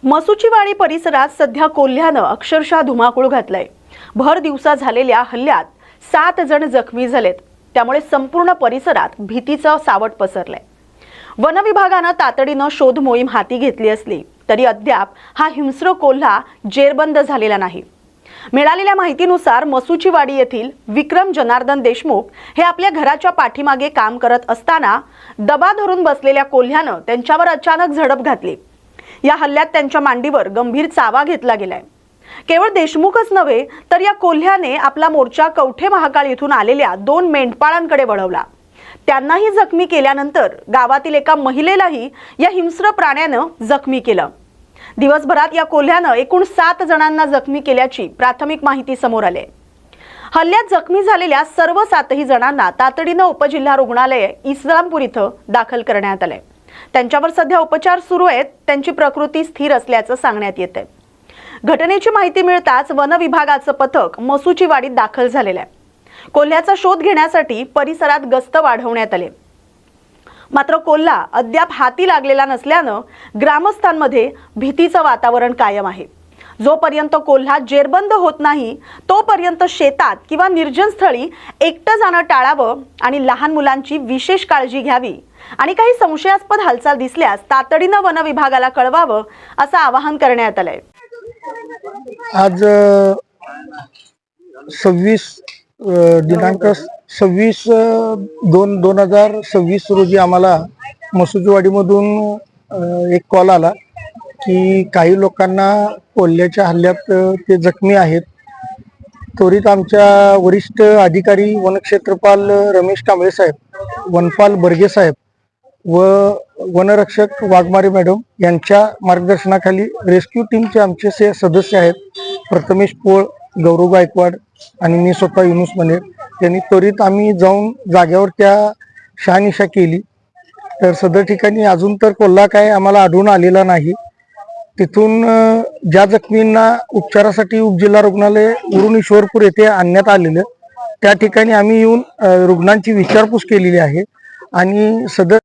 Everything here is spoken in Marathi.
मसुचीवाडी परिसरात सध्या कोल्ह्यानं अक्षरशः धुमाकूळ घातलाय। भर दिवसा झालेल्या हल्ल्यात 7 जण जखमी झालेत। त्यामुळे संपूर्ण परिसरात भीतीचं सावट पसरलंय। वन विभागानं तातडीनं शोध मोहीम हाती घेतली असली तरी अद्याप हा हिंस्र कोल्हा जेरबंद झालेला नाही। मिळालेल्या माहितीनुसार मसुचीवाडी येथील विक्रम जनार्दन देशमुख हे आपल्या घराच्या पाठीमागे काम करत असताना दबा धरून बसलेल्या कोल्ह्यानं त्यांच्यावर अचानक झडप घातली। या हल्ल्यात त्यांच्या मांडीवर गंभीर चावा घेतला गेलाय। केवळ देशमुखच नव्हे तर या कोल्ह्याने आपला मोर्चा कवठे महाकाळ येथून आलेल्या 2 मेंढपाळांकडे वळवला। त्यांनाही जखमी केल्यानंतर गावातील एका महिलेलाही या हिंस्र प्राण्यानं जखमी केलं। दिवसभरात या कोल्ह्यानं एकूण 7 जणांना जखमी केल्याची प्राथमिक माहिती समोर आली। हल्ल्यात जखमी झालेल्या सर्व 7ही जणांना तातडीनं उपजिल्हा रुग्णालय इस्लामपूर इथं दाखल करण्यात आले। त्यांच्यावर सध्या उपचार सुरू आहेत। त्यांची प्रकृती स्थिर असल्याचं सांगण्यात येतंय। घटनेची माहिती मिळताच वन विभागाचं पथक मसुचीवाडीत दाखल झालेलं आहे। कोल्ह्याचा शोध घेण्यासाठी परिसरात गस्त वाढवण्यात आली। मात्र कोल्हा अद्याप हाती लागलेला नसल्यानं ग्रामस्थांमध्ये भीतीचं वातावरण कायम आहे। जोपर्यंत कोल्हा जेरबंद होत नाही तोपर्यंत शेतात किंवा निर्जन स्थळी एकटं जाणं टाळावं आणि लहान मुलांची विशेष काळजी घ्यावी आणि काही संशयास्पद हालचाल दिसल्यास तातडीनं वन विभागाला कळवावं असं आवाहन करण्यात आलंय। आज दिनांक 26/2/2026 रोजी आम्हाला मसुचीवाडीमधून एक कॉल आला की काही लोकांना कोल्ह्याच्या हल्ल्यात ते जखमी आहेत। त्वरित आमच्या वरिष्ठ अधिकारी वनक्षेत्रपाल रमेश कांबळे साहेब, वनपाल बर्गे साहेब व वनरक्षक वाघमारे मॅडम यांच्या मार्गदर्शनाखाली रेस्क्यू टीमचे आमचे सदस्य आहेत प्रथमेश पोळ, गौरव गायकवाड आणि मी स्वतः युनुस मनेर यांनी त्वरित आम्ही जाऊन जागेवर त्या शहानिशा केली। तर सदर ठिकाणी अजून तर कोल्हा काय आम्हाला आढळून आलेला नाही। तिथून ज्या जखमींना उपचारासाठी उपजिल्हा रुग्णालय उरण ईश्वरपूर येथे आणण्यात आलेलं त्या ठिकाणी आम्ही येऊन रुग्णांची विचारपूस केलेली आहे आणि सदर